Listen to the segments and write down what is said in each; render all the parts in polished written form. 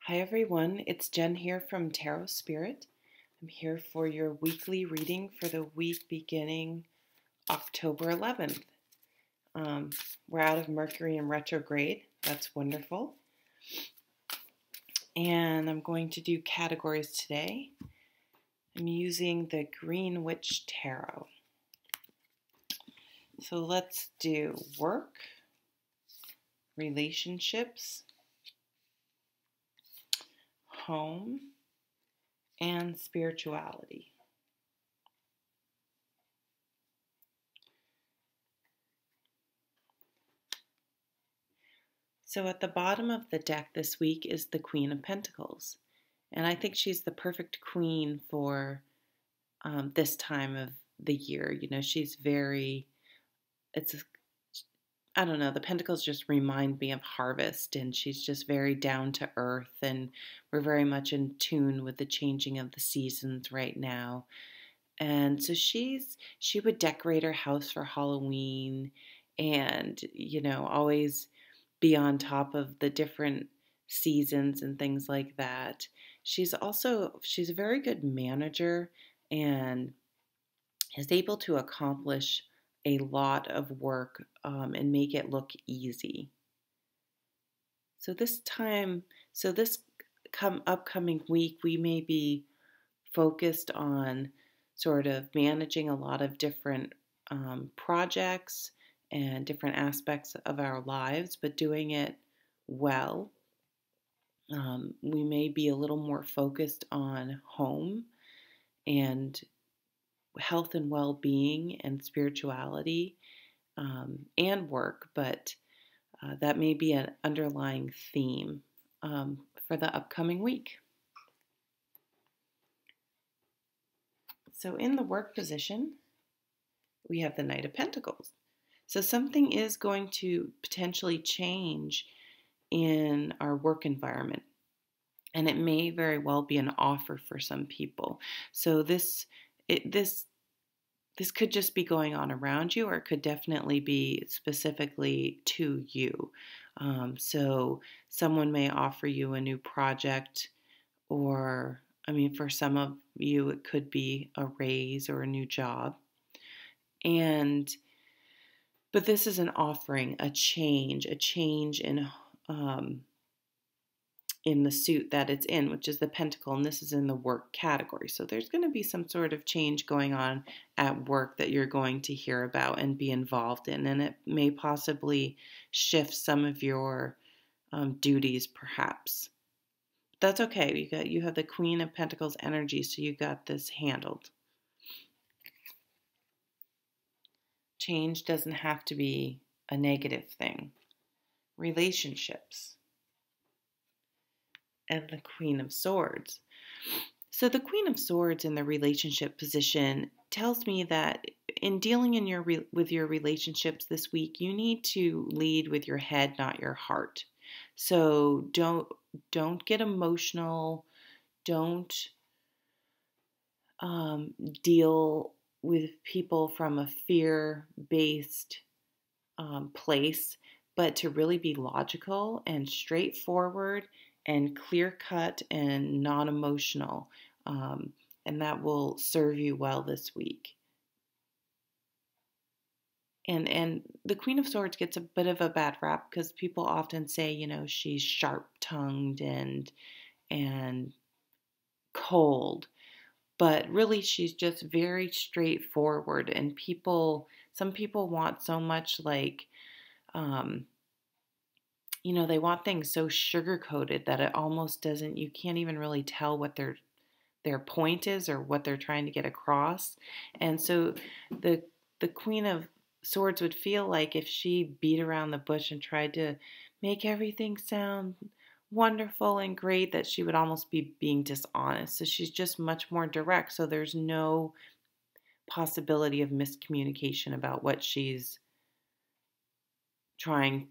Hi everyone, it's Jen here from Tarot Spirit. I'm here for your weekly reading for the week beginning October 11th. We're out of Mercury in retrograde. That's wonderful. And I'm going to do categories today. I'm using the Green Witch Tarot. So let's do work, relationships, home, and spirituality. So at the bottom of the deck this week is the Queen of Pentacles. And I think she's the perfect queen for this time of the year. You know, she's very, it's, I don't know, the Pentacles just remind me of harvest, and she's just very down to earth, and we're very much in tune with the changing of the seasons right now. And so she would decorate her house for Halloween and, you know, always be on top of the different seasons and things like that. She's a very good manager and is able to accomplish a lot of work and make it look easy. So this upcoming week, we may be focused on sort of managing a lot of different projects and different aspects of our lives, but doing it well. We may be a little more focused on home and health and well-being and spirituality and work, but that may be an underlying theme for the upcoming week. So in the work position, we have the Knight of Pentacles. So something is going to potentially change in our work environment, and it may very well be an offer for some people. So this could just be going on around you, or it could definitely be specifically to you. So someone may offer you a new project, or I mean, for some of you, it could be a raise or a new job. But this is an offering, a change in the suit that it's in, which is the Pentacle, and this is in the work category. So there's going to be some sort of change going on at work that you're going to hear about and be involved in, and it may possibly shift some of your duties, perhaps. That's okay. You have the Queen of Pentacles energy, so you got this handled. Change doesn't have to be a negative thing. Relationships and the Queen of Swords. So the Queen of Swords in the relationship position tells me that in dealing with your relationships this week, you need to lead with your head, not your heart. So don't get emotional. Don't deal with people from a fear-based place, but to really be logical and straightforward and clear-cut and non-emotional. And that will serve you well this week. And the Queen of Swords gets a bit of a bad rap because people often say, you know, she's sharp-tongued and cold. But really, she's just very straightforward, and some people want so much, like, you know, they want things so sugar-coated that it almost doesn't, you can't even really tell what their point is or what they're trying to get across. And so the Queen of Swords would feel like if she beat around the bush and tried to make everything sound wonderful and great, that she would almost be being dishonest. So she's just much more direct. So there's no possibility of miscommunication about what she's trying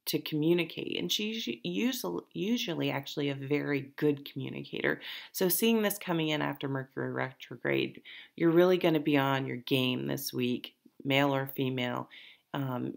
to communicate. And she's usually actually a very good communicator. So seeing this coming in after Mercury retrograde, you're really going to be on your game this week, male or female,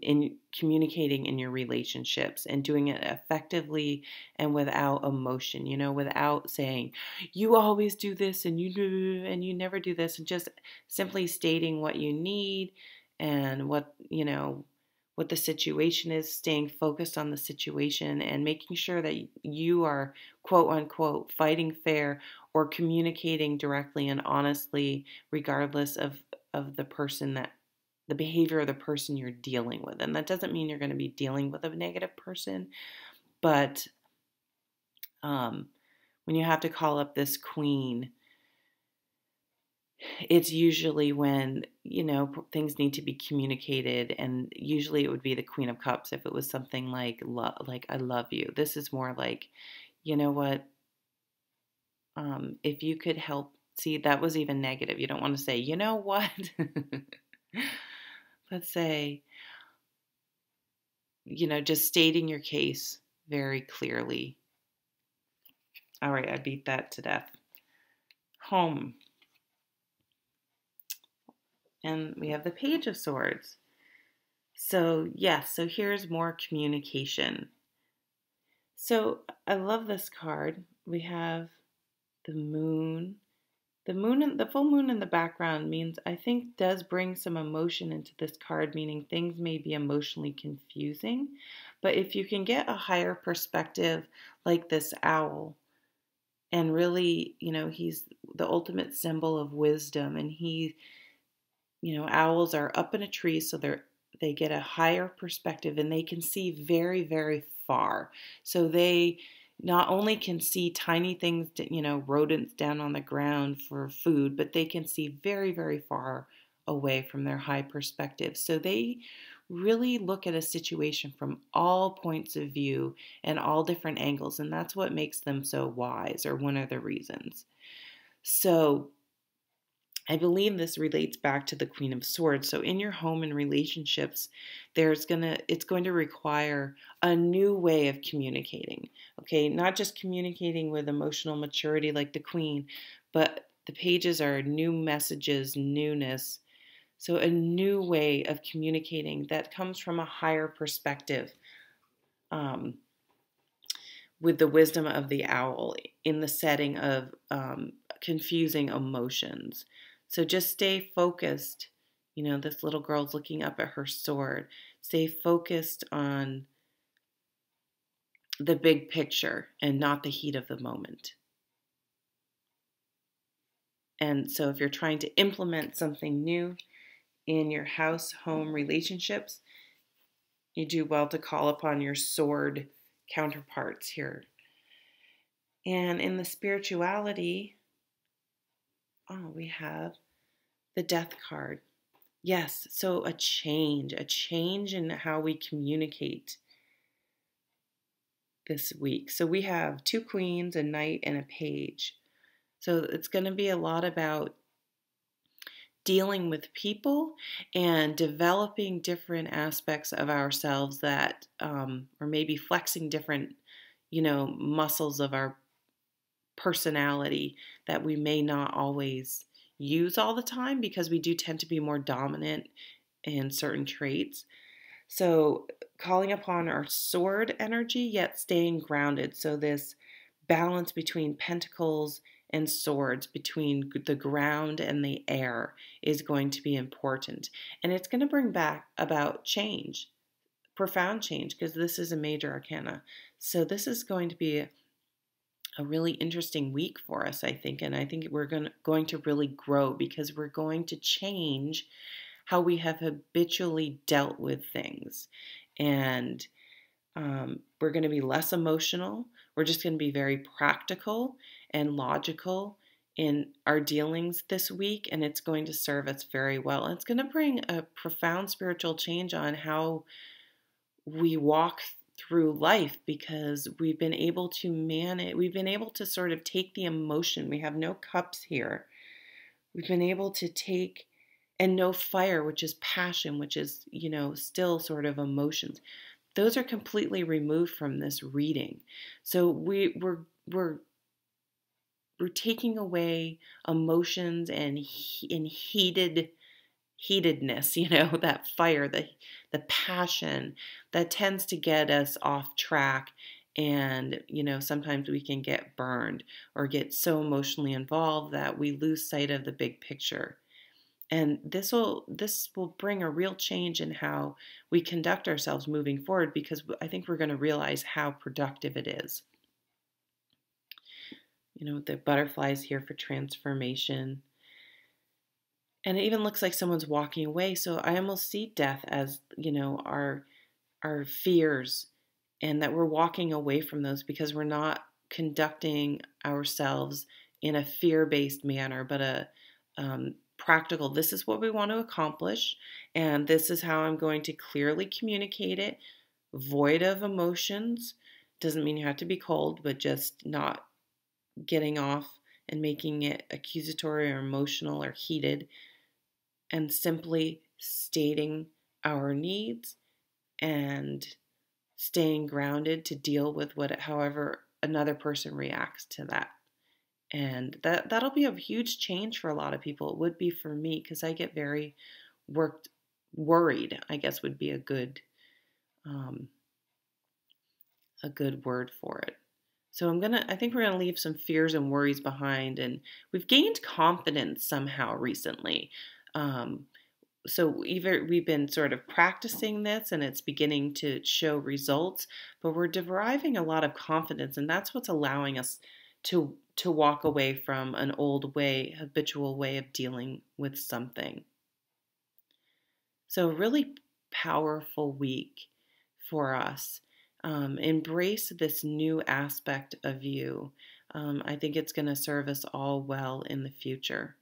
in communicating in your relationships and doing it effectively and without emotion, without saying, you always do this and you do, and you never do this, and just simply stating what you need and what the situation is, staying focused on the situation and making sure that you are quote unquote fighting fair or communicating directly and honestly, regardless of the behavior of the person you're dealing with. And that doesn't mean you're going to be dealing with a negative person, but when you have to call up this queen, it's usually when, things need to be communicated, and usually it would be the Queen of Cups if it was something like I love you. This is more like, you know what, if you could help, see, that was even negative. You don't want to say, you know what? Let's say, just stating your case very clearly. All right, I beat that to death. Home. And we have the Page of Swords. So, yes, so here's more communication. So, I love this card. We have the moon. The full moon in the background means, I think, does bring some emotion into this card, meaning things may be emotionally confusing. But if you can get a higher perspective like this owl, and really, he's the ultimate symbol of wisdom, and owls are up in a tree, so they get a higher perspective and they can see very, very far. So they not only can see tiny things, rodents down on the ground for food, but they can see very, very far away from their high perspective. So they really look at a situation from all points of view and all different angles, and that's what makes them so wise, or one of the reasons. So I believe this relates back to the Queen of Swords. So in your home and relationships, it's going to require a new way of communicating. Okay, not just communicating with emotional maturity like the Queen, but the pages are new messages, newness. So a new way of communicating that comes from a higher perspective, with the wisdom of the owl in the setting of confusing emotions. So just stay focused. This little girl's looking up at her sword. Stay focused on the big picture and not the heat of the moment. And so if you're trying to implement something new in your house, home relationships, you do well to call upon your sword counterparts here. And in the spirituality, we have the Death card. Yes, so a change in how we communicate this week. So we have 2 queens, a knight, and a page. So it's going to be a lot about dealing with people and developing different aspects of ourselves that, or maybe flexing different, muscles of our personality that we may not always use all the time, because we do tend to be more dominant in certain traits. So calling upon our sword energy, yet staying grounded. So this balance between pentacles and swords, between the ground and the air, is going to be important. And it's going to bring back about change, profound change, because this is a major arcana. So this is going to be a really interesting week for us, I think. And I think we're going to really grow, because we're going to change how we have habitually dealt with things. And we're going to be less emotional. We're just going to be very practical and logical in our dealings this week, and it's going to serve us very well. And it's going to bring a profound spiritual change on how we walk through life, because we've been able to manage, we've been able to sort of take the emotion. We have no cups here. We've been able to take, and no fire, which is passion, which is, still sort of emotions. Those are completely removed from this reading. So we're taking away emotions and heated heatedness, that fire, the passion that tends to get us off track. And, sometimes we can get burned or get so emotionally involved that we lose sight of the big picture. And this will bring a real change in how we conduct ourselves moving forward, because I think we're going to realize how productive it is. The butterflies here for transformation. And it even looks like someone's walking away. So I almost see death as, our fears, and that we're walking away from those because we're not conducting ourselves in a fear-based manner, but a practical, this is what we want to accomplish, and this is how I'm going to clearly communicate it, void of emotions. Doesn't mean you have to be cold, but just not getting off and making it accusatory or emotional or heated, and simply stating our needs and staying grounded to deal with however another person reacts to that. And that'll be a huge change for a lot of people. It would be for me, because I get very worried, I guess would be um, a good word for it. So I think we're gonna leave some fears and worries behind, and we've gained confidence somehow recently. So either we've been sort of practicing this and it's beginning to show results, but we're deriving a lot of confidence, and that's what's allowing us to walk away from an old way, habitual way of dealing with something. So a really powerful week for us. Embrace this new aspect of you. I think it's going to serve us all well in the future.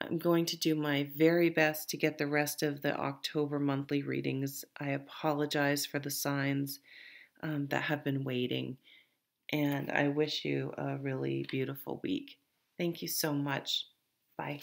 I'm going to do my very best to get the rest of the October monthly readings. I apologize for the signs that have been waiting, and I wish you a really beautiful week. Thank you so much. Bye.